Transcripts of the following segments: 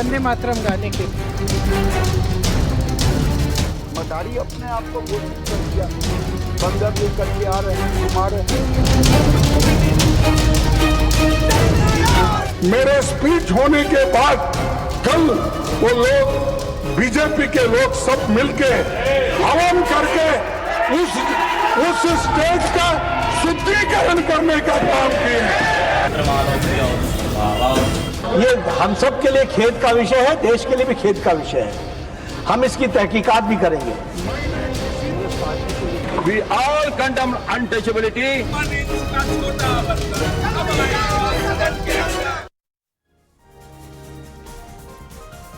वंदे मातरम गाने के लिए। मदारी अपने आप को घोषित कर दिया, बंदर लेकर के आ रहे हैं, घुमा रहे हैं। मेरे स्पीच होने के बाद कल वो लोग बीजेपी के लोग सब मिलके हवन करके उस स्टेज का शुद्धिकरण करने का काम किए। ये हम सब के लिए खेद का विषय है, देश के लिए भी खेद का विषय है। हम इसकी तहकीकात भी करेंगे। We all condemn untouchability.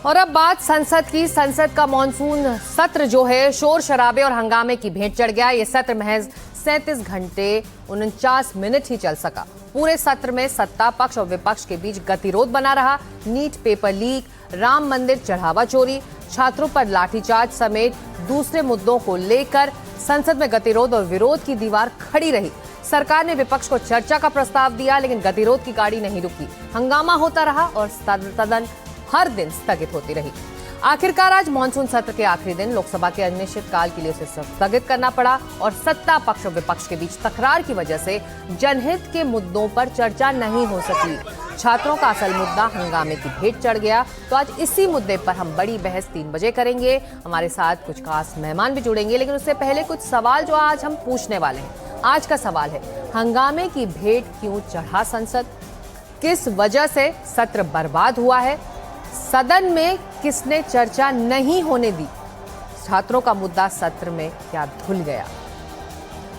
और अब बात संसद की। संसद का मॉनसून सत्र जो है शोर शराबे और हंगामे की भेंट चढ़ गया। ये सत्र महज 37 घंटे 49 मिनट ही चल सका। पूरे सत्र में सत्ता पक्ष और विपक्ष के बीच गतिरोध बना रहा। नीट पेपर लीक, राम मंदिर चढ़ावा चोरी, छात्रों पर लाठीचार्ज समेत दूसरे मुद्दों को लेकर संसद में गतिरोध और विरोध की दीवार खड़ी रही। सरकार ने विपक्ष को चर्चा का प्रस्ताव दिया, लेकिन गतिरोध की गाड़ी नहीं रुकी। हंगामा होता रहा और सदन हर दिन स्थगित होती रही। आखिरकार आज मानसून सत्र के आखिरी दिन लोकसभा के अनिश्चितकाल के लिए उसे स्थगित करना पड़ा और सत्ता पक्ष और विपक्ष के बीच तकरार की वजह से जनहित के मुद्दों पर चर्चा नहीं हो सकी। छात्रों का असल मुद्दा हंगामे की भेंट चढ़ गया। तो आज इसी मुद्दे पर हम बड़ी बहस 3 बजे करेंगे। हमारे साथ कुछ खास मेहमान भी जुड़ेंगे, लेकिन उससे पहले कुछ सवाल जो आज हम पूछने वाले हैं। आज का सवाल है, हंगामे की भेंट क्यों चढ़ा संसद? किस वजह से सत्र बर्बाद हुआ है? सदन में किसने चर्चा नहीं होने दी? छात्रों का मुद्दा सत्र में क्या धुल गया?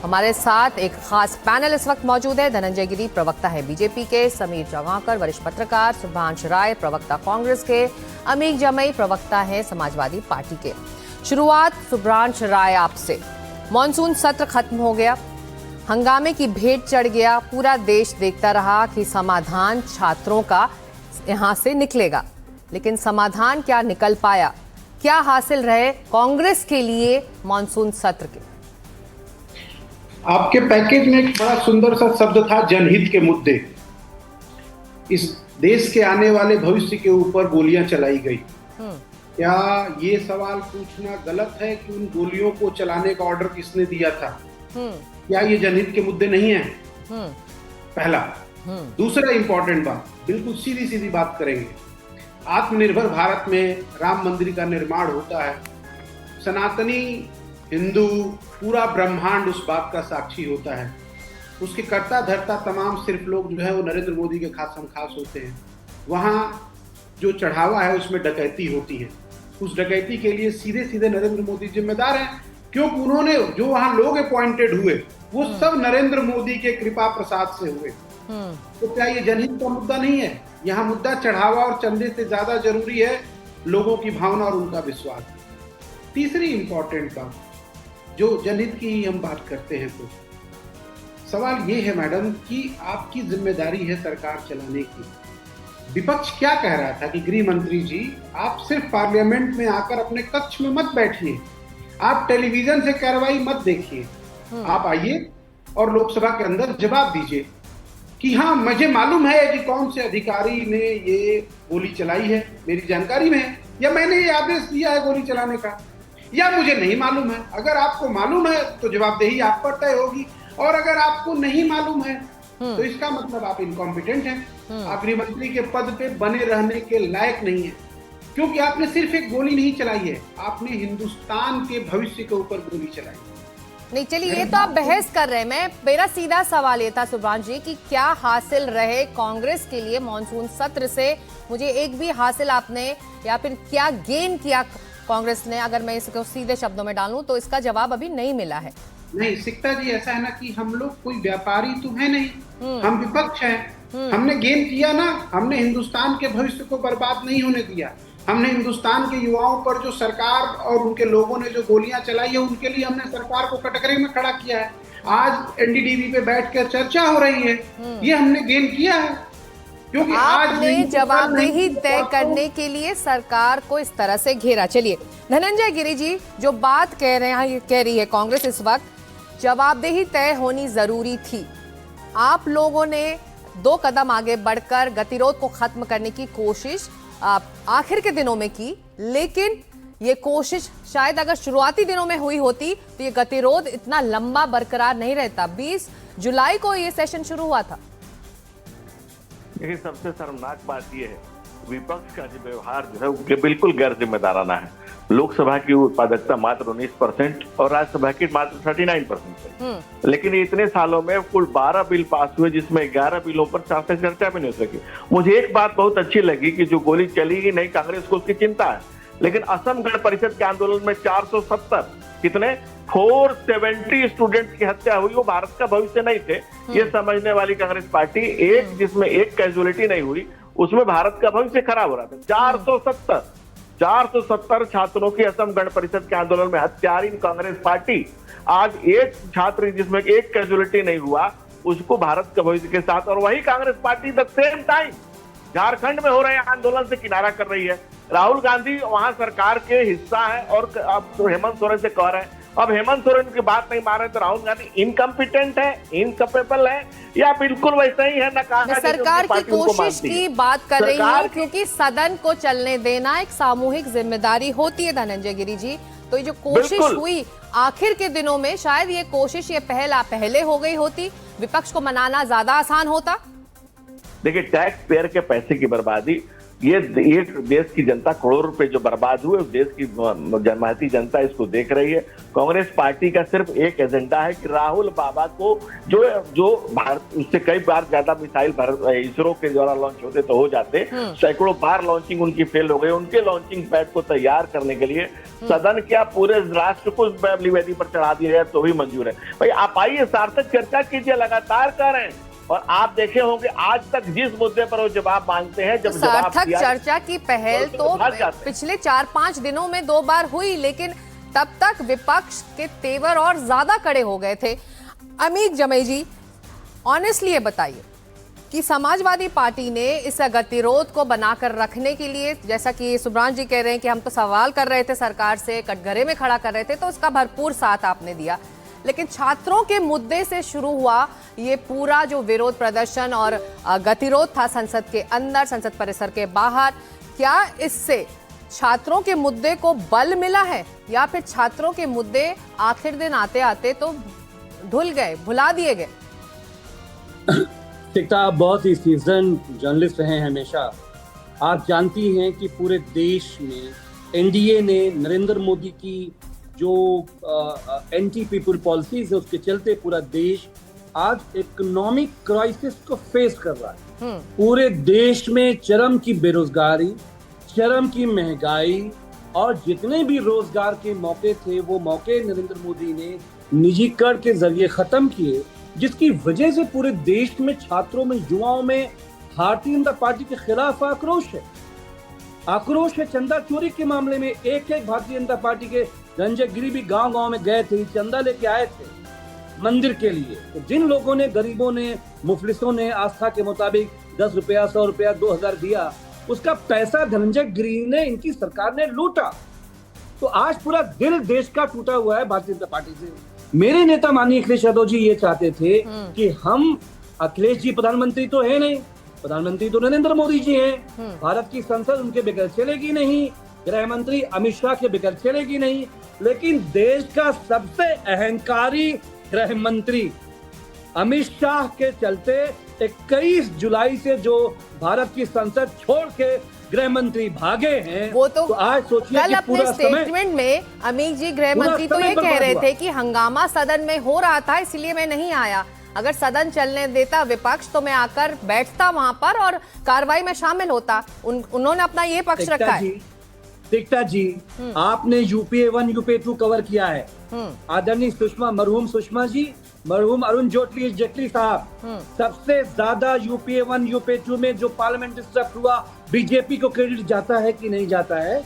हमारे साथ एक खास पैनल इस वक्त मौजूद है। धनंजय गिरी प्रवक्ता है बीजेपी के, समीर चौगांकर वरिष्ठ पत्रकार, शुभ्रांश राय प्रवक्ता कांग्रेस के, अमीर जमई प्रवक्ता है समाजवादी पार्टी के। शुरुआत शुभ्रांश राय आपसे। मॉनसून सत्र खत्म हो गया, हंगामे की भेंट चढ़ गया। पूरा देश देखता रहा कि समाधान छात्रों का यहां से निकलेगा, लेकिन समाधान क्या निकल पाया? क्या हासिल रहे कांग्रेस के लिए मॉनसून सत्र के? आपके पैकेज में एक बड़ा सुंदर सा शब्द था, जनहित के मुद्दे। इस देश के आने वाले भविष्य के ऊपर गोलियां चलाई गई। क्या ये सवाल पूछना गलत है कि उन गोलियों को चलाने का ऑर्डर किसने दिया था? क्या ये जनहित के मुद्दे नहीं है? पहला। दूसरा इंपॉर्टेंट बात, बिल्कुल सीधी सीधी बात करेंगे। आत्मनिर्भर भारत में राम मंदिर का निर्माण होता है। सनातनी हिंदू पूरा ब्रह्मांड उस बात का साक्षी होता है। उसके कर्ता धर्ता तमाम सिर्फ लोग जो है वो नरेंद्र मोदी के खास खास होते हैं। वहाँ जो चढ़ावा है उसमें डकैती होती है। उस डकैती के लिए सीधे सीधे नरेंद्र मोदी जिम्मेदार हैं, क्योंकि उन्होंने जो वहाँ लोग अपॉइंटेड हुए वो सब नरेंद्र मोदी के कृपा प्रसाद से हुए। तो क्या ये जनहित का मुद्दा नहीं है? यहाँ मुद्दा चढ़ावा और चंदे से ज्यादा जरूरी है लोगों की भावना और उनका विश्वास। तीसरी इंपॉर्टेंट बात, जो जनहित की हम बात करते हैं, तो सवाल ये है मैडम कि आपकी जिम्मेदारी है सरकार चलाने की। विपक्ष क्या कह रहा था कि गृह मंत्री जी आप सिर्फ पार्लियामेंट में आकर अपने कक्ष में मत बैठिए, आप टेलीविजन से कार्रवाई मत देखिए, आप आइए और लोकसभा के अंदर जवाब दीजिए कि हाँ मुझे मालूम है कि कौन से अधिकारी ने ये गोली चलाई है, मेरी जानकारी में है, या मैंने ये आदेश दिया है गोली चलाने का, या मुझे नहीं मालूम है। अगर आपको मालूम है तो जवाबदेही आप पर तय होगी, और अगर आपको नहीं मालूम है तो इसका मतलब आप इनकॉम्पिटेंट हैं। आप गृह मंत्री के पद पे बने रहने के लायक नहीं है, क्योंकि आपने सिर्फ एक गोली नहीं चलाई है, आपने हिंदुस्तान के भविष्य के ऊपर गोली चलाई। नहीं चलिए, ये तो आप बहस कर रहे हैं। मेरा सीधा सवाल ये था शुभ्रांश जी कि क्या हासिल रहे कांग्रेस के लिए मॉनसून सत्र से? मुझे एक भी हासिल आपने या फिर क्या गेन किया कांग्रेस ने, अगर मैं इसको सीधे शब्दों में डालूं तो इसका जवाब अभी नहीं मिला है। नहीं सिकता जी, ऐसा है ना कि हम लोग कोई व्यापारी तो है नहीं, हम विपक्ष हैं। हमने गेन किया ना, हमने हिंदुस्तान के भविष्य को बर्बाद नहीं होने दिया। हमने हिंदुस्तान के युवाओं पर जो सरकार और उनके लोगों ने जो गोलियां चलाई है उनके लिए हमने सरकार को कटघरे में खड़ा किया है। आज एनडीटीवी पे बैठकर चर्चा हो रही है, ये हमने गेन किया है, क्योंकि आपने जवाबदेही तय करने के लिए सरकार को इस तरह से घेरा। चलिए धनंजय गिरी जी, जो बात कह रही है कांग्रेस इस वक्त, जवाबदेही तय होनी जरूरी थी। आप लोगों ने 2 कदम आगे बढ़कर गतिरोध को खत्म करने की कोशिश आखिर के दिनों में की, लेकिन ये कोशिश शायद अगर शुरुआती दिनों में हुई होती तो ये गतिरोध इतना लंबा बरकरार नहीं रहता। 20 जुलाई को ये सेशन शुरू हुआ था। देखिए, सबसे शर्मनाक बात यह है विपक्ष का जो व्यवहार जो है वो बिल्कुल गैर जिम्मेदाराना है। लोकसभा की उत्पादकता मात्र 19% और राज्यसभा की मात्र 39% है। लेकिन इतने सालों में कुल 12 बिल पास हुए, जिसमें 11 बिलों पर चर्चा भी नहीं हो सकी। मुझे एक बात बहुत अच्छी लगी कि जो गोली चली ही नहीं, कांग्रेस को उसकी चिंता है, लेकिन असम गण परिषद के आंदोलन में 470 कितने 470 स्टूडेंट्स की हत्या हुई, वो भारत का भविष्य नहीं थे। ये समझने वाली कांग्रेस पार्टी एक जिसमें एक कैजुअलिटी नहीं हुई, उसमें भारत का भविष्य खराब हो रहा था। 470 छात्रों की असम गण परिषद के आंदोलन में हत्यारीन कांग्रेस पार्टी आज एक छात्र जिसमें एक कैजुअलिटी नहीं हुआ, उसको भारत के भविष्य के साथ, और वही Congress party the same time Jharkhand में हो रहे आंदोलन से किनारा कर रही है। राहुल गांधी वहां सरकार के हिस्सा है और अब तो हेमंत सोरेन से कह रहे हैं। अब हेमंत सोरेन की बात नहीं मान रहे तो राहुल गांधी इनकम्पिटेंट है, इनकैपेबल है, या बिल्कुल वैसा ही है। मैं सरकार की कोशिश की बात कर रही हूँ, क्योंकि सदन को चलने देना एक सामूहिक जिम्मेदारी होती है धनंजय गिरी जी। तो ये जो कोशिश हुई आखिर के दिनों में, शायद ये कोशिश ये पहले हो गई होती, विपक्ष को मनाना ज्यादा आसान होता। देखिए, टैक्स पेयर के पैसे की बर्बादी, ये देश की जनता, करोड़ों रुपए जो बर्बाद हुए, देश की जनमाती जनता इसको देख रही है। कांग्रेस पार्टी का सिर्फ एक एजेंडा है कि राहुल बाबा को जो भारत, उससे कई बार ज्यादा मिसाइल इसरो के द्वारा लॉन्च होते तो हो जाते, सैकड़ों बार लॉन्चिंग उनकी फेल हो गई। उनके लॉन्चिंग पैड को तैयार करने के लिए सदन क्या पूरे राष्ट्र को बैबली वेदी पर चढ़ा दिया जाए तो भी मंजूर है। भाई आप आइए, सार्थक चर्चा कीजिए, लगातार कर रहे हैं, और आप देखे होंगे आज तक जिस मुद्दे पर वो जवाब मांगते हैं, जब सार्थक चर्चा की पहल तो पिछले 4-5 दिनों में 2 बार हुई, लेकिन तब तक विपक्ष के तेवर और ज्यादा कड़े हो गए थे। अमित जमई जी, ऑनेस्टली ये बताइए कि समाजवादी पार्टी ने इस गतिरोध को बनाकर रखने के लिए, जैसा कि सुब्रांश जी कह रहे हैं कि हम तो सवाल कर रहे थे सरकार से, कटघरे में खड़ा कर रहे थे, तो उसका भरपूर साथ आपने दिया, लेकिन छात्रों के मुद्दे से शुरू हुआ ये पूरा जो विरोध प्रदर्शन और गतिरोध था संसद के अंदर, संसद परिसर के बाहर, क्या इससे छात्रों के मुद्दे को बल मिला है, या फिर छात्रों के मुद्दे आखिर दिन आते आते तो धुल गए, भुला दिए गए? आप बहुत ही सीजन जर्नलिस्ट रहे हैं हमेशा। आप जानती हैं कि पूरे देश में एनडीए ने नरेंद्र मोदी की जो एंटी पीपुल पॉलिसीज है उसके चलते पूरा देश आज इकोनॉमिक क्राइसिस को फेस कर रहा है। पूरे देश में चरम की बेरोजगारी, चरम की महंगाई, और जितने भी रोजगार के मौके थे वो मौके नरेंद्र मोदी ने निजीकरण के जरिए खत्म किए, जिसकी वजह से पूरे देश में छात्रों में, युवाओं में भारतीय जनता पार्टी के खिलाफ आक्रोश है। चंदा चोरी के मामले में एक भारतीय जनता पार्टी के रंजय गिरी भी गांव में गए थे, चंदा लेके आए थे मंदिर के लिए। तो जिन लोगों ने, गरीबों ने, मुफलिसों ने आस्था के मुताबिक 10 रुपया, 100 रुपया, 2000 दिया, उसका पैसा धनंजय गिरी ने, इनकी सरकार ने लूटा। तो आज पूरा दिल देश का टूटा हुआ है भारतीय जनता पार्टी से। मेरे नेता माननीय अखिलेश यादव जी ये चाहते थे कि हम, अखिलेश जी प्रधानमंत्री तो है नहीं, प्रधानमंत्री तो नरेंद्र मोदी जी हैं, भारत की संसद उनके बगैर चलेगी नहीं, गृह मंत्री अमित शाह के बगैर चलेगी नहीं, लेकिन देश का सबसे अहंकारी गृह मंत्री अमित शाह के चलते 21 जुलाई से जो भारत की संसद छोड़ के गृह मंत्री भागे हैं, वो तो आज सोचिए कल कि अपने स्टेटमेंट में अमित जी गृह मंत्री तो ये कह रहे थे कि हंगामा सदन में हो रहा था इसलिए मैं नहीं आया, अगर सदन चलने देता विपक्ष तो मैं आकर बैठता वहां पर और कार्रवाई में शामिल होता। उन्होंने अपना ये पक्ष रखा है। दीक्षा जी, आपने यूपीए 1 यूपीए 2 कवर किया है। आदरणीय सुषमा, मरहूम सुषमा जी, मरहूम अरुण जेटली साहब, सबसे ज्यादा यूपीए 1 यूपीए 2 में जो पार्लियामेंट डिस्टर्ब हुआ, बीजेपी को क्रेडिट जाता है कि नहीं जाता है?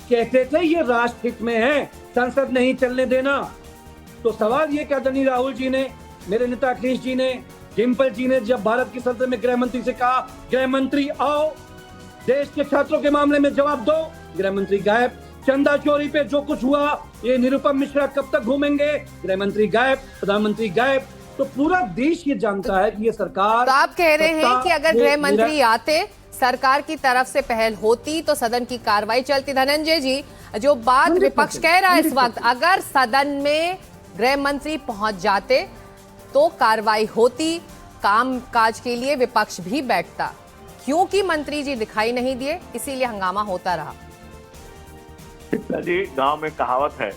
कहते थे ये राष्ट्र हित में है, संसद नहीं चलने देना। तो सवाल ये कि आदरणीय राहुल जी ने, मेरे नेता अखिलेश जी ने, डिम्पल जी ने जब भारत की संसद में गृह मंत्री से कहा गृह मंत्री आओ, देश के छात्रों के मामले में जवाब दो, गृह मंत्री गायब। चंदा चोरी पे जो कुछ हुआ, ये निरुपम मिश्रा कब तक घूमेंगे, गृह मंत्री गायब, प्रधानमंत्री गायब। तो पूरा देश ये जानता है कि ये सरकार, तो आप कह रहे हैं कि अगर गृह मंत्री आते, सरकार की तरफ से पहल होती तो सदन की कार्रवाई चलती। धनंजय जी, जो बात विपक्ष कह रहा है इस वक्त, अगर सदन में गृह मंत्री पहुंच जाते तो कार्रवाई होती, काम काज के लिए विपक्ष भी बैठता, क्योंकि मंत्री जी दिखाई नहीं दिए इसीलिए हंगामा होता रहा। जी, गांव में कहावत है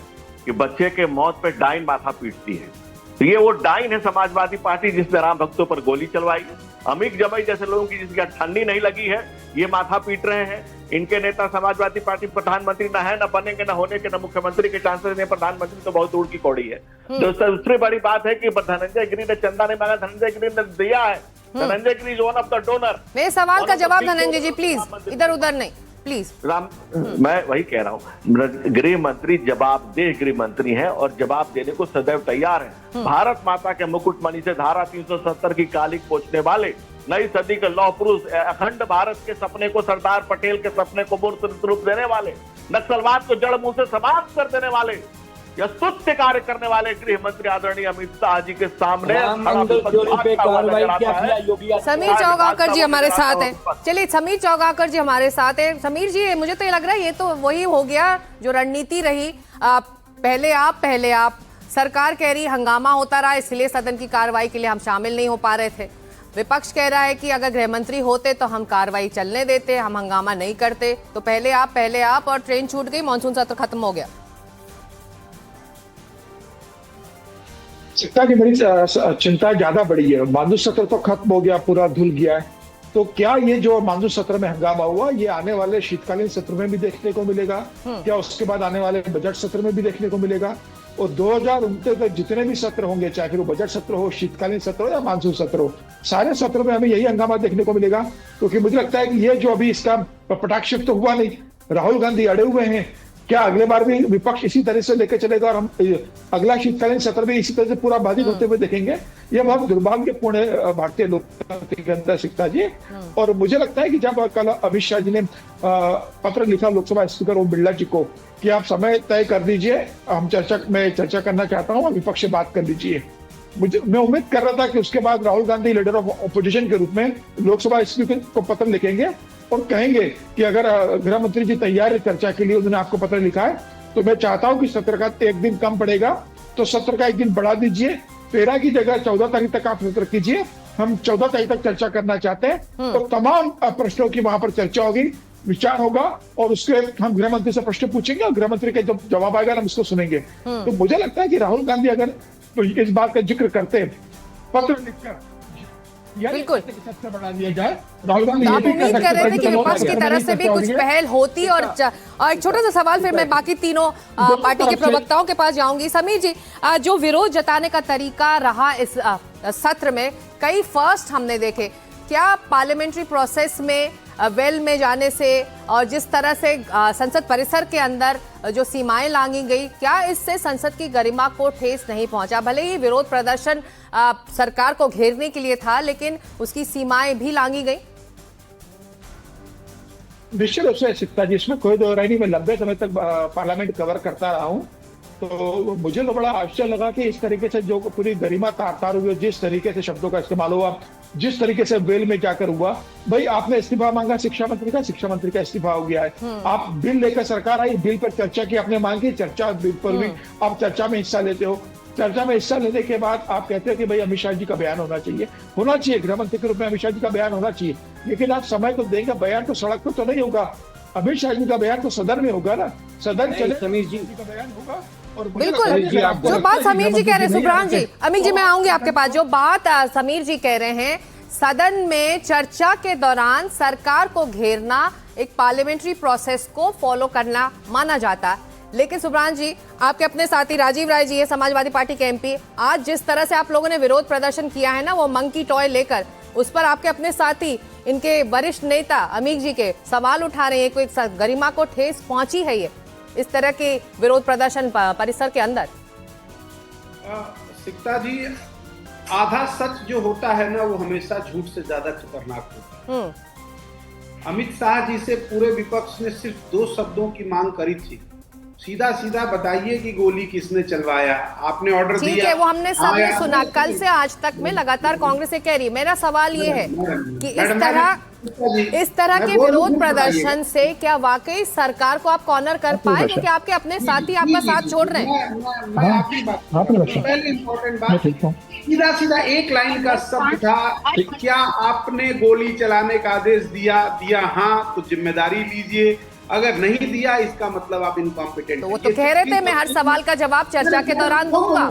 कि बच्चे के मौत पे डाइन माथा पीटती है, तो ये वो डाइन है समाजवादी पार्टी जिसने राम भक्तों पर गोली चलवाई है। अमीक जमाई जैसे लोगों की जिसकी ठंडी नहीं लगी है, ये माथा पीट रहे हैं। इनके नेता समाजवादी पार्टी प्रधानमंत्री न है, न बनेंगे, न होने के, न मुख्यमंत्री के चांसेस ने। प्रधानमंत्री तो बहुत दूर की कौड़ी है। दूसरी बड़ी बात है कि धनंजय गिरी ने चंदा नहीं मांगा, धनंजय गिरी ने दिया है। Dhananjay Giri is one of the donor. मेरे सवाल का जवाब धनंजय जी प्लीज, इधर उधर नहीं प्लीज। मैं वही कह रहा हूँ, गृह मंत्री जवाबदेह गृह मंत्री हैं और जवाब देने को सदैव तैयार हैं। भारत माता के मुकुटमणि से धारा 370 की कालिक पोंछने वाले, नई सदी के लौह पुरुष, अखंड भारत के सपने को, सरदार पटेल के सपने को मूर्त रूप देने वाले, नक्सलवाद को जड़ मूल से समाप्त कर देने वाले, या स्तुत्य कार्य करने वाले गृह मंत्री आदरणीय अमित शाह जी के सामने समीर चौगाकर जी हमारे साथ हैं। चलिए, समीर चौगाकर जी हमारे साथ हैं। समीर जी, मुझे तो ये लग रहा है ये तो वही हो गया जो रणनीति रही, पहले आप। सरकार कह रही हंगामा होता रहा इसलिए सदन की कार्रवाई के लिए हम शामिल नहीं हो पा रहे थे। विपक्ष कह रहा है कि अगर गृह मंत्री होते तो हम कार्रवाई चलने देते, हम हंगामा नहीं करते। तो पहले आप और ट्रेन छूट गई, मानसून सत्र खत्म हो गया। चिंता की बड़ी चिंता ज्यादा बड़ी है। मानसून सत्र तो खत्म हो गया, पूरा धुल गया है। तो क्या ये जो मानसून सत्र में हंगामा हुआ ये आने वाले शीतकालीन सत्र में भी देखने को मिलेगा? क्या उसके बाद आने वाले बजट सत्र में भी देखने को मिलेगा? और 2029 तक जितने भी सत्र होंगे, चाहे फिर वो बजट सत्र हो, शीतकालीन सत्र हो या मानसून सत्र हो, सारे सत्र में हमें यही हंगामा देखने को मिलेगा। क्योंकि मुझे लगता है कि ये जो अभी इसका पटाक्षेप तो हुआ नहीं, राहुल गांधी अड़े हुए हैं। क्या अगले बार भी विपक्ष इसी तरह से लेकर चलेगा और हम अगला शीतकालीन सत्र भी इसी तरह से पूरा बाधित होते हुए देखेंगे? ये बहुत दुर्भाग्यपूर्ण है भारतीय लोकतंत्र के अंदर, सिक्ता जी। और मुझे लगता है कि जब कल अमित शाह जी ने पत्र लिखा लोकसभा स्पीकर ओम बिरला जी को कि आप समय तय कर दीजिए, हम चर्चा करना चाहता हूँ, विपक्ष से बात कर लीजिए, मैं उम्मीद कर रहा था कि उसके बाद Rahul Gandhi leader of opposition के रूप में लोकसभा स्पीकर को पत्र लिखेंगे और कहेंगे कि अगर गृह मंत्री जी तैयार है चर्चा के लिए, उन्होंने आपको पत्र लिखा है, तो मैं चाहता हूं कि सत्र का एक दिन कम पड़ेगा तो सत्र का एक दिन बढ़ा दीजिए, 13 की जगह 14 तारीख तक आप सत्र कीजिए, हम 14 तारीख तक चर्चा करना चाहते हैं। तो तमाम प्रश्नों की वहां पर चर्चा होगी, विचार होगा और उसके हम गृह मंत्री से प्रश्न पूछेंगे और गृह मंत्री का जब जवाब आएगा हम उसको सुनेंगे। तो मुझे लगता है कि राहुल गांधी अगर तो इस बात का जिक्र करते हैं पत्र लिखकर, बिल्कुल बढ़ा दिया जाए। राहुल गांधी आप उम्मीद कर रहे थे कि विपक्ष की तरफ से भी कुछ पहल होती। और एक छोटा सा सवाल, फिर मैं बाकी तीनों पार्टी के प्रवक्ताओं के पास जाऊंगी। समीर जी, जो विरोध जताने का तरीका रहा इस सत्र में, कई फर्स्ट हमने देखे। क्या पार्लियामेंट्री प्रोसेस में वेल में जाने से और जिस तरह से संसद परिसर के अंदर जो सीमाएं लांगी गई, क्या इससे संसद की गरिमा को ठेस नहीं पहुंचा? भले ही विरोध प्रदर्शन सरकार को घेरने के लिए था, लेकिन उसकी सीमाएं भी लांगी गई। निश्चित रूप से सिक्ता जी, इसमें कोई दो राय नहीं। मैं लंबे समय तक पार्लियामेंट कवर करता रहा हूँ, तो मुझे तो बड़ा आश्चर्य लगा कि इस तरीके से जो पूरी गरिमा तार हुई, जिस तरीके से शब्दों का इस्तेमाल हुआ, जिस तरीके से वेल में जाकर हुआ। भाई आपने इस्तीफा मांगा शिक्षा मंत्री का इस्तीफा हो गया है। आप बिल लेकर सरकार आई, बिल पर चर्चा की, आपने मांगी चर्चा, बिल पर भी आप चर्चा में हिस्सा लेते हो। चर्चा में हिस्सा लेने के बाद आप कहते हो कि भाई अमित शाह जी का बयान होना चाहिए, गृह मंत्री के रूप में अमित शाह जी का बयान होना चाहिए। लेकिन आप समय तो देंगे, बयान तो सड़क पर तो नहीं होगा, अमित शाह जी का बयान तो सदन में होगा ना, सदन चले समीर जी का बयान होगा। बिल्कुल, जो बात समीर जी कह रहे हैं, सुब्रहान जी, अमित जी मैं आऊंगी आपके पास। जो बात समीर जी कह रहे हैं, सदन में चर्चा के दौरान सरकार को घेरना एक पार्लियामेंट्री प्रोसेस को फॉलो करना माना जाता है। लेकिन सुब्रहान जी, आपके अपने साथी राजीव राय जी है, समाजवादी पार्टी के एमपी, आज जिस तरह से आप लोगों ने विरोध प्रदर्शन किया है ना, वो मंकी टॉय लेकर, उस पर आपके अपने साथी, इनके वरिष्ठ नेता अमीक जी के सवाल उठा रहे हैं। कोई गरिमा को ठेस पहुंची है ये इस तरह के विरोध प्रदर्शन परिसर के अंदर? सिक्ता जी, आधा सच जो होता है ना, वो हमेशा झूठ से ज्यादा खतरनाक होता है। अमित शाह जी से पूरे विपक्ष ने सिर्फ 2 शब्दों की मांग करी थी सीधा सीधा बताइए कि गोली किसने चलवाया, आपने ऑर्डर दिया। ठीक है, वो हमने सबने हाँ, सुना। कल से आज तक में लगातार कांग्रेस ये कह रही है। मेरा सवाल ये है कि इस तरह के विरोध प्रदर्शन से क्या वाकई सरकार को आप कॉर्नर कर पाए, क्योंकि आपके अपने साथी आपका साथ छोड़ रहे हैं। मैं आपकी बात, पहले इम्पोर्टेंट बात, सीधा सीधा एक लाइन का शब्द था, क्या आपने गोली चलाने का आदेश दिया? हाँ, तो जिम्मेदारी लीजिए, अगर नहीं दिया इसका मतलब आप इनकॉम्पिटेंट। तो वो तो कह रहे थे मैं हर सवाल का जवाब चर्चा के दौरान दूंगा।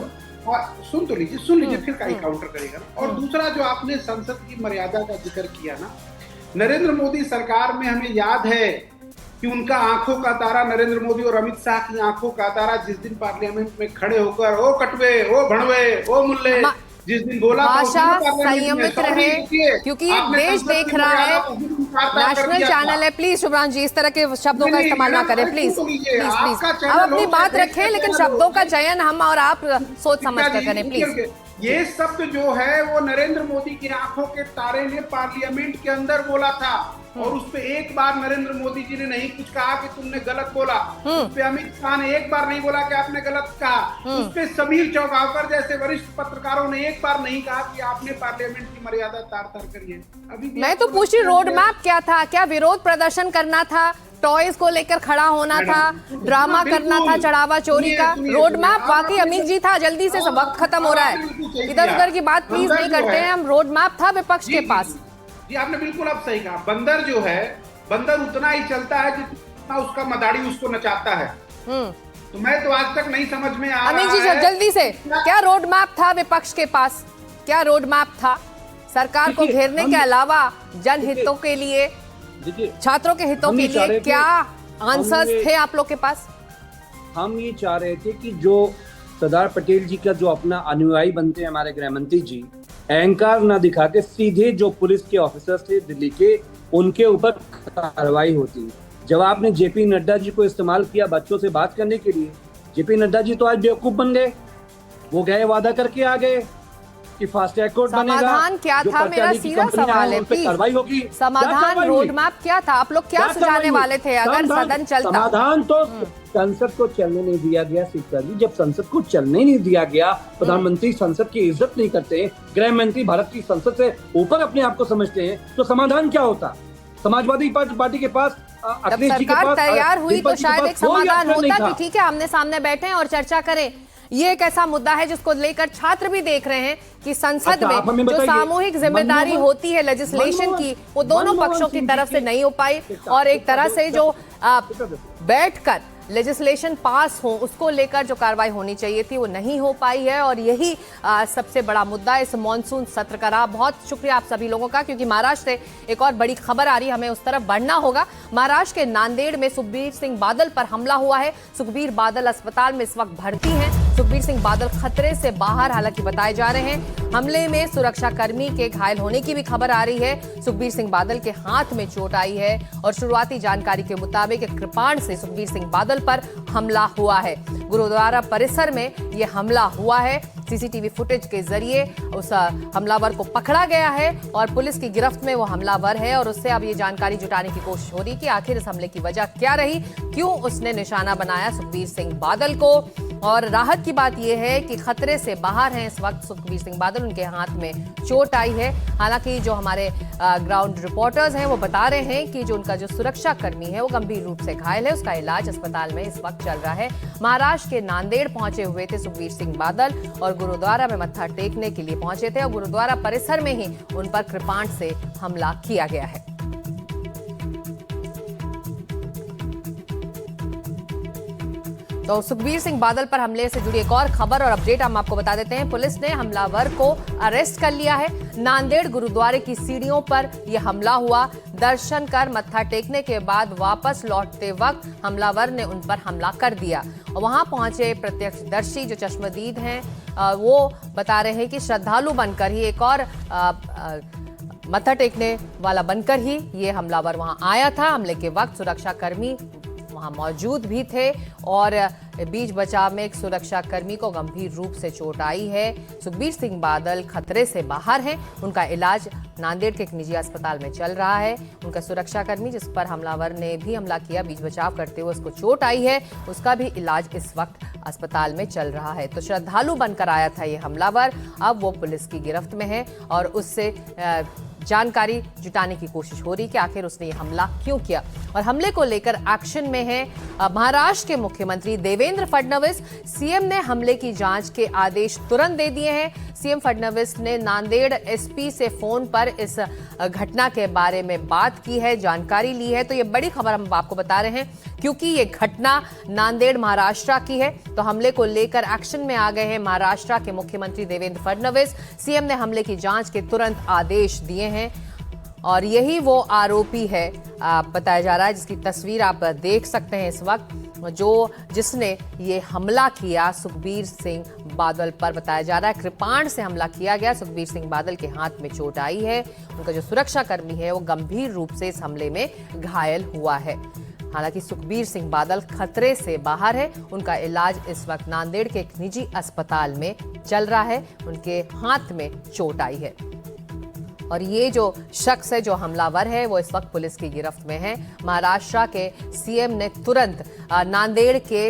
सुन लीजिए फिर का काउंटर करेगा। और दूसरा, जो आपने संसद की मर्यादा का जिक्र किया ना, नरेंद्र मोदी सरकार में हमें याद है कि उनका आंखों का तारा, नरेंद्र मोदी और अमित शाह की आंखों का तारा, जिस दिन पार्लियामेंट में खड़े होकर ओ कटवे, ओ भणवे, ओ मुल्ले, जिस दिन बोला संयमित रहे, क्योंकि ये देश देख रहा है, नेशनल चैनल है। प्लीज शुभ्रांश जी, इस तरह के शब्दों का इस्तेमाल ना करें, प्लीज प्लीज प्लीज। आप अपनी बात रखें, लेकिन शब्दों का चयन हम और आप सोच समझ कर करें, प्लीज। ये शब्द जो है वो नरेंद्र मोदी की आंखों के तारे ने पार्लियामेंट के अंदर बोला था, और उस पे एक बार नरेंद्र मोदी जी ने नहीं कुछ कहा कि तुमने गलत बोला। उस पे अमित शाह ने एक बार नहीं बोला कि आपने गलत कहा। उस पे समीर चौगावकर जैसे वरिष्ठ पत्रकारों ने एक बार नहीं कहा कि आपने पार्लियामेंट की मर्यादा तार तार करी है। अभी मैं तो पूछ रही, रोड मैप क्या था? क्या विरोध प्रदर्शन करना था, टॉयज को लेकर खड़ा होना था, ड्रामा करना था चढ़ावा चोरी का? रोड मैप वाकई अमित जी था। जल्दी से वक्त खत्म हो रहा है, इधर उधर की बात प्लीज नहीं करते हैं हम। रोड मैप था विपक्ष के पास। जी आपने बिल्कुल अब सही कहा। बंदर जो है, बंदर उतना ही चलता है जितना उसका मदारी उसको नचाता है। तो मैं तो आज तक नहीं समझ में आ रहा है। अमित जी जल्दी से, क्या रोड मैप था विपक्ष के पास? क्या रोड मैप था सरकार को घेरने के अलावा जनहितों के लिए, छात्रों के हितों के लिए? क्या आंसर्स थे आप लोग के पास? हम ये चाह रहे थे कि जो सरदार पटेल जी का जो अपना अनुयायी बनते हैं हमारे गृह मंत्री जी, अहंकार ना दिखा के सीधे जो पुलिस के ऑफिसर्स थे दिल्ली के, उनके ऊपर कार्रवाई होती। जब आपने जेपी नड्डा जी को इस्तेमाल किया बच्चों से बात करने के लिए, जेपी नड्डा जी तो आज बेवकूफ बन गए। वो गए वादा करके आ गए कि फास्टैग कोड बनेगा। समाधान क्या था? मेरा सीधा सवाल है, कार्रवाई होगी। समाधान रोड मैप क्या था? आप लोग क्या सुझाने वाले थे अगर सदन चलता? समाधान तो संसद को चलने नहीं दिया गया सीता जी। जब संसद को चलने नहीं दिया गया, प्रधानमंत्री संसद की इज्जत नहीं करते, गृह मंत्री भारत की संसद से ऊपर अपने आप को समझते हैं, तो समाधान क्या होता? समाजवादी पार्टी के पास, जब सरकार तैयार हुई तो शायद एक समाधान होता कि ठीक है आमने सामने बैठे और चर्चा करें। ये एक ऐसा मुद्दा है जिसको लेकर छात्र भी देख रहे हैं कि संसद में जो सामूहिक जिम्मेदारी होती है लेजिस्लेशन की, वो दोनों पक्षों की तरफ से नहीं हो पाई, और एक तरह से जो बैठकर लेजिस्लेशन पास हो उसको लेकर जो कार्रवाई होनी चाहिए थी वो नहीं हो पाई है। और यही सबसे बड़ा मुद्दा इस मॉनसून सत्र का रहा। बहुत शुक्रिया आप सभी लोगों का, क्योंकि महाराष्ट्र से एक और बड़ी खबर आ रही है, हमें उस तरफ बढ़ना होगा। महाराष्ट्र के नांदेड़ में सुखबीर सिंह बादल पर हमला हुआ है। सुखबीर बादल अस्पताल में इस वक्त भर्ती हैं। सुखबीर सिंह बादल खतरे से बाहर हालांकि बताए जा रहे हैं। हमले में सुरक्षा कर्मी के घायल होने की भी खबर आ रही है। सुखबीर सिंह बादल के हाथ में चोट आई है और शुरुआती जानकारी के मुताबिक कृपाण से सुखबीर सिंह बादल पर हमला हुआ है। गुरुद्वारा परिसर में यह हमला हुआ है। सीसीटीवी फुटेज के जरिए उस हमलावर को पकड़ा गया है और पुलिस की गिरफ्त में वो हमलावर है, और उससे अब ये जानकारी जुटाने की कोशिश हो रही कि आखिर इस हमले की वजह क्या रही, क्यों उसने निशाना बनाया सुखबीर सिंह बादल को। और राहत की बात यह है कि खतरे से बाहर हैं इस वक्त सुखबीर सिंह बादल, उनके हाथ में चोट आई है। हालांकि जो हमारे ग्राउंड रिपोर्टर्स हैं वो बता रहे हैं कि जो उनका जो सुरक्षा कर्मी है वो गंभीर रूप से घायल है, उसका इलाज अस्पताल में इस वक्त चल रहा है। महाराष्ट्र के नांदेड़ पहुंचे हुए थे सुखबीर सिंह बादल और गुरुद्वारा में मत्था टेकने के लिए पहुंचे थे, और गुरुद्वारा परिसर में ही उन पर कृपाण से हमला किया गया है। तो सुखबीर सिंह बादल पर हमले से जुड़ी एक और खबर और अपडेट हम आपको बता देते हैं। पुलिस ने हमलावर को अरेस्ट कर लिया है। नांदेड़ गुरुद्वारे की सीढ़ियों पर यह हमला हुआ। दर्शन कर मत्था टेकने के बाद वापस लौटते वक्त हमलावर ने उन पर हमला कर दिया। और वहां पहुंचे प्रत्यक्षदर्शी जो चश्मदीद हैं वो बता रहे हैं कि श्रद्धालु बनकर ही, एक और मत्था टेकने वाला बनकर ही ये हमलावर वहां आया था। हमले के वक्त सुरक्षा कर्मी वहां मौजूद भी थे और बीच बचाव में एक सुरक्षा कर्मी को गंभीर रूप से चोट आई है। सुखबीर सिंह बादल खतरे से बाहर हैं। उनका इलाज नांदेड़ के एक निजी अस्पताल में चल रहा है। उनका सुरक्षाकर्मी जिस पर हमलावर ने भी हमला किया, बीच बचाव करते हुए उसको चोट आई है, उसका भी इलाज इस वक्त अस्पताल में चल रहा है। तो श्रद्धालु बनकर आया था ये हमलावर, अब वो पुलिस की गिरफ्त में है और उससे जानकारी जुटाने की कोशिश हो रही कि आखिर उसने ये हमला क्यों किया। और हमले को लेकर एक्शन में है महाराष्ट्र के मुख्यमंत्री देवेंद्र फडणवीस। सीएम ने हमले की जांच के आदेश तुरंत दे दिए हैं। सीएम फडणवीस ने नांदेड़ एसपी से फोन पर इस घटना के बारे में बात की है, जानकारी ली है। तो ये बड़ी खबर हम आपको बता रहे हैं क्योंकि ये घटना नांदेड़ महाराष्ट्र की है। तो हमले को लेकर एक्शन में आ गए हैं महाराष्ट्र के मुख्यमंत्री देवेंद्र फडणवीस। सीएम ने हमले की जांच के तुरंत आदेश दिए हैं और यही वो आरोपी है बताया जा रहा है, जिसकी तस्वीर आप देख सकते हैं इस वक्त, जिसने ये हमला किया सुखबीर सिंह बादल पर। बताया जा रहा है कृपाण से हमला किया गया। सुखबीर सिंह बादल के हाथ में चोट आई है। उनका जो सुरक्षा कर्मी है वो गंभीर रूप से इस हमले में घायल हुआ है। हालांकि सुखबीर सिंह बादल खतरे से बाहर है। उनका इलाज इस वक्त नांदेड़ के एक निजी अस्पताल में चल रहा है। उनके हाथ में चोट आई है और ये जो शख्स है, जो हमलावर है, वो इस वक्त पुलिस की गिरफ्त में है। महाराष्ट्र के सीएम ने तुरंत नांदेड़ के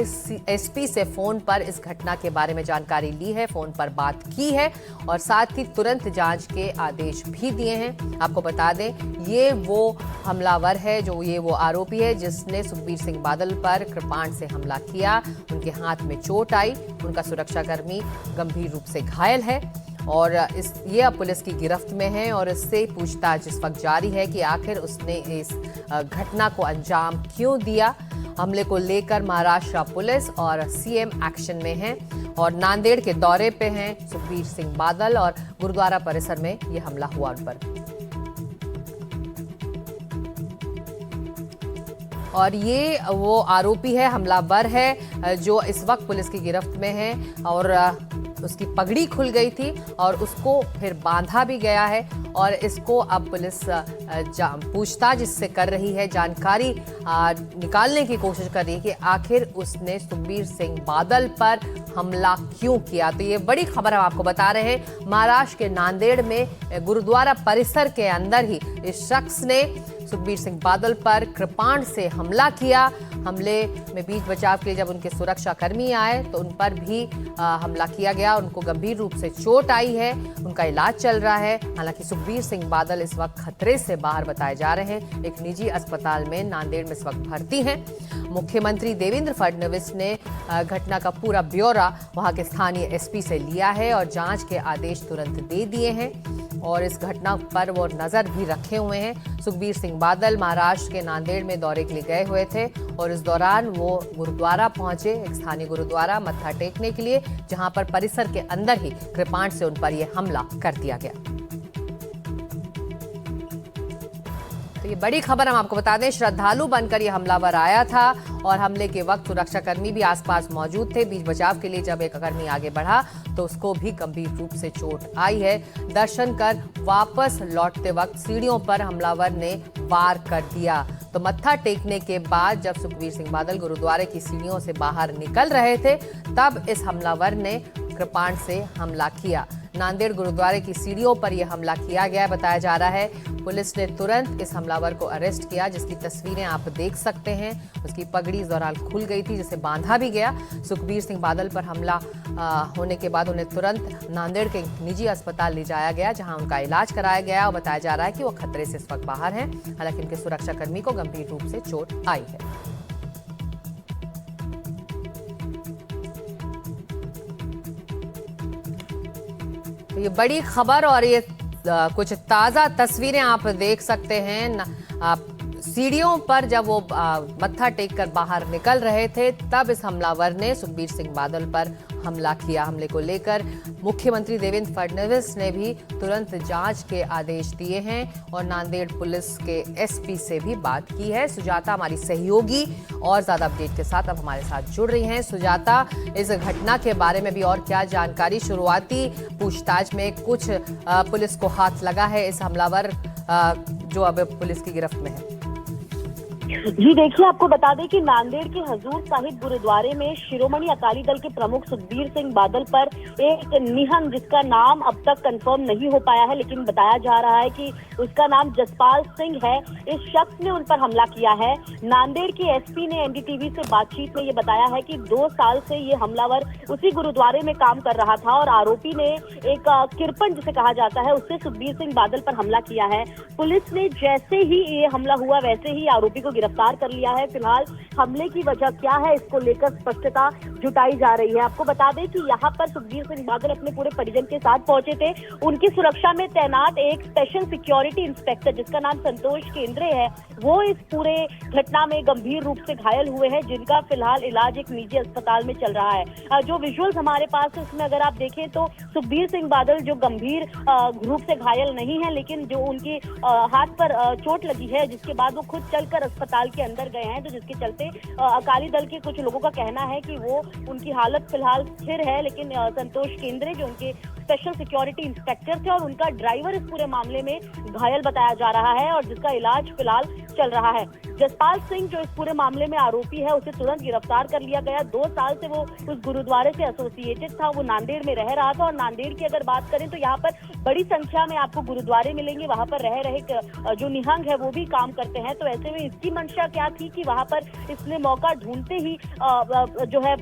एसपी से फोन पर इस घटना के बारे में जानकारी ली है, फोन पर बात की है और साथ ही तुरंत जांच के आदेश भी दिए हैं। आपको बता दें, ये वो हमलावर है, ये वो आरोपी है जिसने सुखबीर सिंह बादल पर कृपाण से हमला किया। उनके हाथ में चोट आई। उनका सुरक्षाकर्मी गंभीर रूप से घायल है और ये अब पुलिस की गिरफ्त में है और इससे पूछताछ इस वक्त जारी है कि आखिर उसने इस घटना को अंजाम क्यों दिया। हमले को लेकर महाराष्ट्र पुलिस और सीएम एक्शन में हैं और नांदेड़ के दौरे पे हैं सुखबीर सिंह बादल और गुरुद्वारा परिसर में ये हमला हुआ उन पर। और ये वो आरोपी है, हमलावर है, जो इस वक्त पुलिस की गिरफ्त में है और उसकी पगड़ी खुल गई थी और उसको फिर बांधा भी गया है और इसको अब पुलिस पूछताछ इससे कर रही है, जानकारी निकालने की कोशिश कर रही है कि आखिर उसने सुखबीर सिंह बादल पर हमला क्यों किया। तो ये बड़ी खबर हम आपको बता रहे हैं। महाराष्ट्र के नांदेड़ में गुरुद्वारा परिसर के अंदर ही इस शख्स ने सुखबीर सिंह बादल पर कृपाण से हमला किया। हमले में बीच बचाव के लिए जब उनके सुरक्षा कर्मी आए तो उन पर भी हमला किया गया। उनको गंभीर रूप से चोट आई है। उनका इलाज चल रहा है। हालांकि सुखबीर सिंह बादल इस वक्त खतरे से बाहर बताए जा रहे हैं। एक निजी अस्पताल में नांदेड़ में इस वक्त भर्ती हैं। मुख्यमंत्री देवेंद्र फडणवीस ने घटना का पूरा ब्यौरा वहां के स्थानीय एसपी से लिया है और जांच के आदेश तुरंत दे दिए हैं और इस घटना पर वो नजर भी रखे हुए हैं। सुखबीर सिंह बादल महाराष्ट्र के नांदेड़ में दौरे के लिए गए हुए थे और इस दौरान वो गुरुद्वारा पहुंचे, एक स्थानीय गुरुद्वारा मत्था टेकने के लिए, जहां पर परिसर के अंदर ही कृपाण से उन पर यह हमला कर दिया गया। तो ये बड़ी खबर हम आपको बता दें, श्रद्धालु बनकर ये हमलावर आया था और हमले के वक्त सुरक्षाकर्मी भी आसपास मौजूद थे। बीच बचाव के लिए जब एक कर्मी आगे बढ़ा तो उसको भी गंभीर रूप से चोट आई है। दर्शन कर वापस लौटते वक्त सीढ़ियों पर हमलावर ने वार कर दिया। तो मत्था टेकने के बाद जब सुखबीर सिंह बादल गुरुद्वारे की सीढ़ियों से बाहर निकल रहे थे तब इस हमलावर ने कृपाण से हमला किया। नांदेड़ गुरुद्वारे की सीढ़ियों पर यह हमला किया गया बताया जा रहा है। पुलिस ने तुरंत इस हमलावर को अरेस्ट किया, जिसकी तस्वीरें आप देख सकते हैं। उसकी पगड़ी इस दौरान खुल गई थी, जिसे बांधा भी गया। सुखबीर सिंह बादल पर हमला होने के बाद उन्हें तुरंत नांदेड़ के निजी अस्पताल ले जाया गया, जहां उनका इलाज कराया गया और बताया जा रहा है कि वो खतरे से इस वक्त बाहर हैं। हालांकि उनके सुरक्षाकर्मी को गंभीर रूप से चोट आई है। ये बड़ी खबर और ये कुछ ताज़ा तस्वीरें आप देख सकते हैं। सीढ़ियों पर जब वो मत्था टेक कर बाहर निकल रहे थे तब इस हमलावर ने सुखबीर सिंह बादल पर हमला किया। हमले को लेकर मुख्यमंत्री देवेंद्र फडणवीस ने भी तुरंत जांच के आदेश दिए हैं और नांदेड़ पुलिस के एसपी से भी बात की है। सुजाता हमारी सहयोगी और ज्यादा अपडेट के साथ अब हमारे साथ जुड़ रही हैं। सुजाता, इस घटना के बारे में भी और क्या जानकारी? शुरुआती पूछताछ में कुछ पुलिस को हाथ लगा है इस हमलावर जो अब पुलिस की गिरफ्त में है? जी देखिए, आपको बता दें कि नांदेड़ के हजूर साहिब गुरुद्वारे में शिरोमणि अकाली दल के प्रमुख सुखबीर सिंह बादल पर एक निहंग, जिसका नाम अब तक कंफर्म नहीं हो पाया है लेकिन बताया जा रहा है कि उसका नाम जसपाल सिंह है, इस शख्स ने उन पर हमला किया है। नांदेड़ के एसपी ने एनडीटीवी से बातचीत में ये बताया है कि 2 साल से ये हमलावर उसी गुरुद्वारे में काम कर रहा था और आरोपी ने एक किरपन जिसे कहा जाता है उससे सुखबीर सिंह बादल पर हमला किया है। पुलिस ने जैसे ही ये हमला हुआ वैसे ही आरोपी को गिरफ्तार कर लिया है। फिलहाल हमले की वजह क्या है, इसको लेकर स्पष्टता जुटाई जा रही है। आपको बता दें कि यहाँ पर सुखबीर सिंह बादल अपने पूरे परिजन के साथ पहुंचे थे। उनकी सुरक्षा में तैनात एक स्पेशल सिक्योरिटी इंस्पेक्टर जिसका नाम संतोष केंद्रे है, वो इस पूरे घटना में गंभीर रूप से घायल हुए हैं, जिनका फिलहाल इलाज एक निजी अस्पताल में चल रहा है। जो विजुअल्स हमारे पास है उसमें अगर आप देखें तो सुखबीर सिंह बादल जो गंभीर रूप से घायल नहीं है, लेकिन जो उनकी हाथ पर चोट लगी है, जिसके बाद वो खुद चलकर अस्पताल के अंदर गए हैं, तो जिसके चलते अकाली दल के कुछ लोगों का कहना है कि वो उनकी हालत फिलहाल स्थिर है। लेकिन संतोष केंद्रे जो उनके स्पेशल सिक्योरिटी इंस्पेक्टर थे और उनका ड्राइवर इस पूरे मामले में घायल बताया जा रहा है और जिसका इलाज फिलहाल चल रहा है। जसपाल सिंह जो इस पूरे मामले में आरोपी है, उसे तुरंत गिरफ्तार कर लिया गया। 2 साल से वो उस गुरुद्वारे से एसोसिएटेड था, वो नांदेड़ में रह रहा था और नांदेड़ की अगर बात करें तो यहाँ पर बड़ी संख्या में आपको गुरुद्वारे मिलेंगे, वहाँ पर रह रहे जो निहंग है वो भी काम करते हैं। तो ऐसे में इसकी मंशा क्या थी कि वहाँ पर इसने मौका ढूंढते ही जो है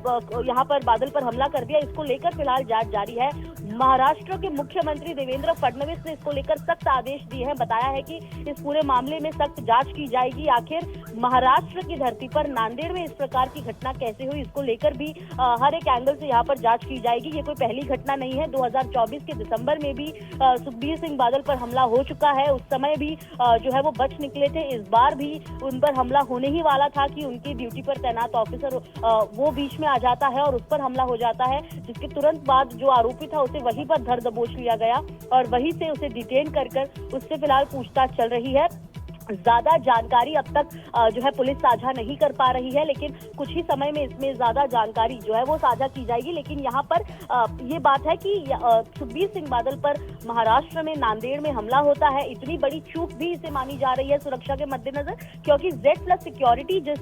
यहाँ पर बादल पर हमला कर दिया। इसको लेकर फिलहाल जांच जारी है। महाराष्ट्र के मुख्यमंत्री देवेंद्र फडणवीस ने इसको लेकर सख्त आदेश दिए हैं, बताया है कि इस पूरे मामले में सख्त जांच की जाएगी। आखिर महाराष्ट्र की धरती पर नांदेड़ में इस प्रकार की घटना कैसे हुई, इसको लेकर भी हर एक एंगल से यहाँ पर जांच की जाएगी। ये कोई पहली घटना नहीं है। 2024 के दिसंबर में भी सुखबीर सिंह बादल पर हमला हो चुका है, उस समय भी जो है वो बच निकले थे। इस बार भी उन पर हमला होने ही वाला था कि उनकी ड्यूटी पर तैनात ऑफिसर वो बीच में आ जाता है और उस पर हमला हो जाता है, जिसके तुरंत बाद जो आरोपी था उसे वहीं पर धर दबोच लिया गया और वहीं से उसे डिटेन कर उससे फिलहाल पूछताछ चल रही है। ज्यादा जानकारी अब तक जो है पुलिस साझा नहीं कर पा रही है, लेकिन कुछ ही समय में इसमें ज्यादा जानकारी जो है वो साझा की जाएगी। लेकिन यहाँ पर ये बात है कि सुखबीर सिंह बादल पर महाराष्ट्र में नांदेड़ में हमला होता है, इतनी बड़ी चूक भी इसे मानी जा रही है सुरक्षा के मद्देनजर, क्योंकि Z+ सिक्योरिटी जिस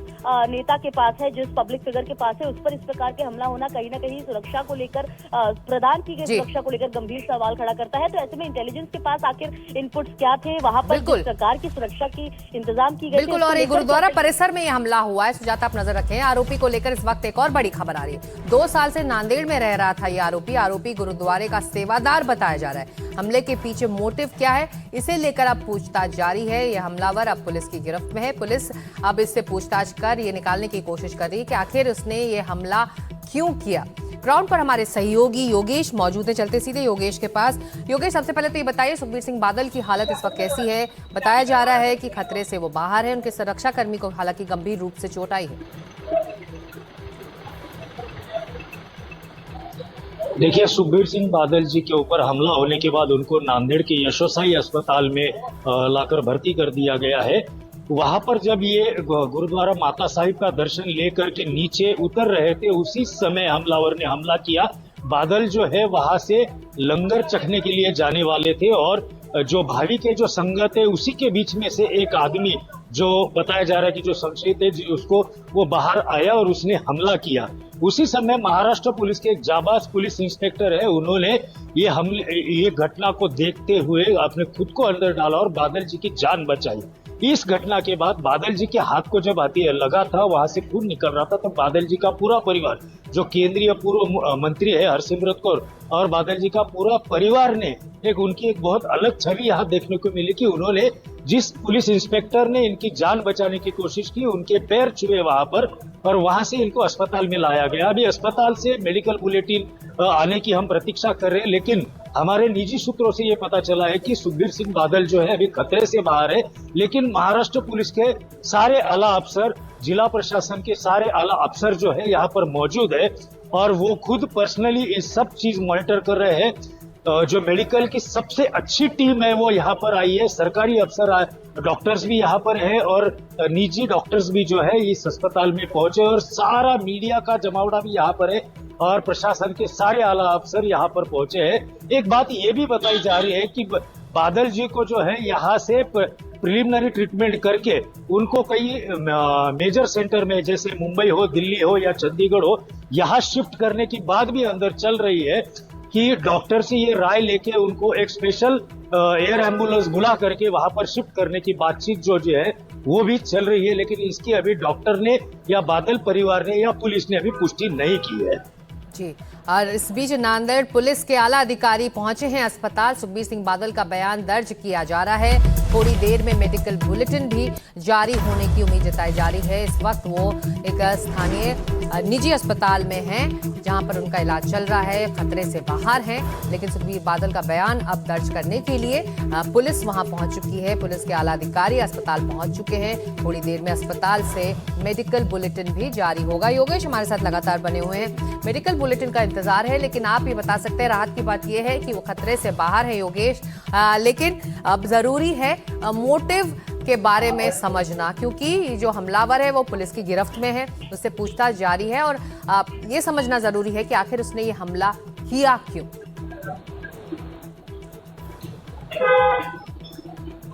नेता के पास है, जिस पब्लिक फिगर के पास है, उस पर इस प्रकार के हमला होना कहीं ना कहीं सुरक्षा को लेकर प्रदान की गई सुरक्षा को लेकर गंभीर सवाल खड़ा करता है। तो ऐसे में इंटेलिजेंस के पास आखिर इनपुट्स क्या थे, वहां पर सरकार की सुरक्षा की इंतजाम की गई। बिल्कुल, और ये गुरुद्वारा परिसर में ये हमला हुआ है। सुजाता, आप नजर रखें। आरोपी को लेकर इस वक्त एक और बड़ी खबर आ रही है। 2 साल से नांदेड़ में रह रहा था ये आरोपी गुरुद्वारे का सेवादार बताया जा रहा है। हमले के पीछे मोटिव क्या है, इसे लेकर अब पूछताछ जारी है। ये हमलावर अब पुलिस की गिरफ्त में है। पुलिस अब इससे पूछताछ कर ये निकालने की कोशिश कर रही है कि आखिर उसने ये हमला क्यों किया। ग्राउंड पर हमारे सहयोगी योगेश मौजूद है, चलते सीधे योगेश के पास। योगेश, सबसे पहले तो ये बताइए, सुखबीर सिंह बादल की हालत इस वक्त कैसी है? बताया जा रहा है कि खतरे से वो बाहर है, उनके सुरक्षा कर्मी को हालांकि गंभीर रूप से चोट आई है। देखिए, सुखबीर सिंह बादल जी के ऊपर हमला होने के बाद उनको नांदेड़ के यशोसाई अस्पताल में लाकर भर्ती कर दिया गया है। वहां पर जब ये गुरुद्वारा माता साहिब का दर्शन लेकर के नीचे उतर रहे थे, उसी समय हमलावर ने हमला किया। बादल जो है वहां से लंगर चखने के लिए जाने वाले थे और जो भावी के जो संगत है उसी के बीच में से एक आदमी जो बताया जा रहा है कि जो संशयित है उसको वो बाहर आया और उसने हमला किया। उसी समय महाराष्ट्र पुलिस के एक जाबाज पुलिस इंस्पेक्टर है, उन्होंने ये घटना को देखते हुए अपने खुद को अंदर डाला और बादल जी की जान बचाई। इस घटना के बाद बादल जी के हाथ को जब लगा था, वहां से खून निकल रहा था, तो बादल जी का पूरा परिवार, जो केंद्रीय पूर्व मंत्री है हरसिमरत कौर और बादल जी का पूरा परिवार ने उनकी एक बहुत अलग छवि यहाँ देखने को मिली कि उन्होंने जिस पुलिस इंस्पेक्टर ने इनकी जान बचाने की कोशिश की, उनके पैर छुए वहां पर और वहां से इनको अस्पताल में लाया गया। अभी अस्पताल से मेडिकल बुलेटिन आने की हम प्रतीक्षा कर रहे हैं, लेकिन हमारे निजी सूत्रों से ये पता चला है कि सुखबीर सिंह बादल जो है अभी खतरे से बाहर है, लेकिन महाराष्ट्र पुलिस के सारे आला अफसर, जिला प्रशासन के सारे आला अफसर जो है यहाँ पर मौजूद है और वो खुद पर्सनली इस सब चीज मॉनिटर कर रहे हैं। जो मेडिकल की सबसे अच्छी टीम है वो यहाँ पर आई है, सरकारी अफसर, डॉक्टर्स भी यहाँ पर है और निजी डॉक्टर्स भी जो है इस अस्पताल में पहुंचे और सारा मीडिया का जमावड़ा भी यहाँ पर है और प्रशासन के सारे आला अफसर यहाँ पर पहुंचे हैं। एक बात ये भी बताई जा रही है कि बादल जी को जो है यहाँ से प्रिलिमिनरी ट्रीटमेंट करके उनको कई मेजर सेंटर में जैसे मुंबई हो, दिल्ली हो या चंडीगढ़ हो, यहाँ शिफ्ट करने की बात भी अंदर चल रही है कि डॉक्टर से ये राय लेके उनको एक स्पेशल एयर एम्बुलेंस बुला करके वहां पर शिफ्ट करने की बातचीत जो है वो भी चल रही है, लेकिन इसकी अभी डॉक्टर ने या बादल परिवार ने या पुलिस ने अभी पुष्टि नहीं की है। जी, और इस बीच नांदेड़ पुलिस के आला अधिकारी पहुंचे हैं अस्पताल। सुखबीर सिंह बादल का बयान दर्ज किया जा रहा है। थोड़ी देर में मेडिकल बुलेटिन भी जारी होने की उम्मीद जताई जा रही है। इस वक्त वो एक स्थानीय निजी अस्पताल में हैं, जहां पर उनका इलाज चल रहा है, खतरे से बाहर हैं। लेकिन सुखबीर बादल का बयान अब दर्ज करने के लिए पुलिस वहां पहुंच चुकी है। पुलिस के आला अधिकारी अस्पताल पहुंच चुके हैं। थोड़ी देर में अस्पताल से मेडिकल बुलेटिन भी जारी होगा। योगेश हमारे साथ लगातार बने हुए हैं, मेडिकल बुलेटिन का इंतजार है, लेकिन आप ये बता सकते हैं, राहत की बात यह है कि वो खतरे से बाहर है योगेश, लेकिन अब जरूरी है मोटिव के बारे में समझना, क्योंकि जो हमलावर है वो पुलिस की गिरफ्त में है, उससे पूछताछ जारी है और ये समझना जरूरी है कि आखिर उसने ये हमला किया क्यों।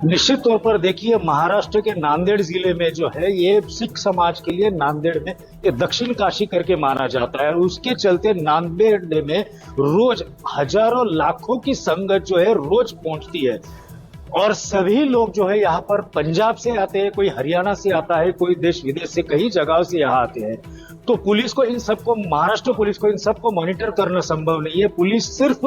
निश्चित तौर पर देखिए, महाराष्ट्र के नांदेड़ जिले में जो है ये सिख समाज के लिए नांदेड़ में ये दक्षिण काशी करके माना जाता है। उसके चलते नांदेड़ में रोज हजारों लाखों की संगत जो है रोज पहुंचती है और सभी लोग जो है यहाँ पर पंजाब से आते हैं, कोई हरियाणा से आता है, कोई देश विदेश से कई जगहों से यहाँ आते हैं। तो पुलिस को इन सबको, महाराष्ट्र पुलिस को इन सबको मॉनिटर करना संभव नहीं है। पुलिस सिर्फ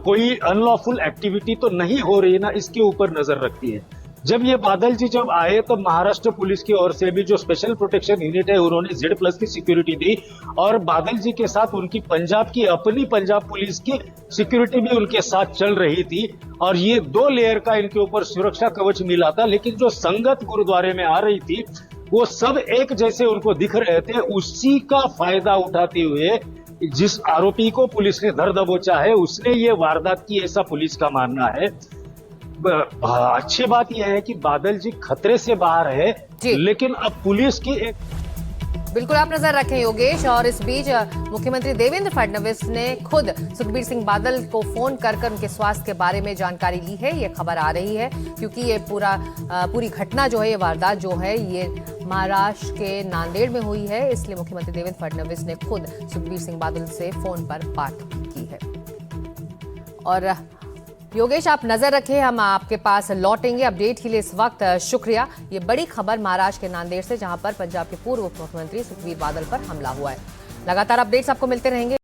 कोई अनलॉफुल एक्टिविटी तो नहीं हो रही ना, इसके ऊपर नजर रखती है। जब ये बादल जी जब आए तो महाराष्ट्र पुलिस की ओर से भी जो स्पेशल प्रोटेक्शन यूनिट है उन्होंने Z+ की सिक्योरिटी दी और बादल जी के साथ उनकी पंजाब की अपनी पंजाब पुलिस की सिक्योरिटी भी उनके साथ चल रही थी और ये 2 लेयर का इनके ऊपर सुरक्षा कवच मिला था। लेकिन जो संगत गुरुद्वारे में आ रही थी वो सब एक जैसे उनको दिख रहे थे। उसी का फायदा उठाते हुए जिस आरोपी को पुलिस ने धर दबोचा है उसने ये वारदात की, ऐसा पुलिस का मानना है। अच्छी बात यह है कि बादल जी खतरे से बाहर है, लेकिन अब पुलिस की एक बिल्कुल आप नजर रखें योगेश। और इस बीच मुख्यमंत्री देवेंद्र फडणवीस ने खुद सुखबीर सिंह बादल को फोन कर उनके स्वास्थ्य के बारे में जानकारी ली है। ये खबर आ रही है क्योंकि ये पूरी घटना जो है, ये वारदात जो है, ये महाराष्ट्र के नांदेड़ में हुई है। इसलिए मुख्यमंत्री देवेंद्र फडणवीस ने खुद सुखबीर सिंह बादल से फोन पर बात की है। और योगेश आप नजर रखें, हम आपके पास लौटेंगे अपडेट के लिए। इस वक्त शुक्रिया। ये बड़ी खबर महाराष्ट्र के नांदेड़ से, जहां पर पंजाब के पूर्व मुख्यमंत्री सुखबीर बादल पर हमला हुआ है। लगातार अपडेट्स आपको मिलते रहेंगे।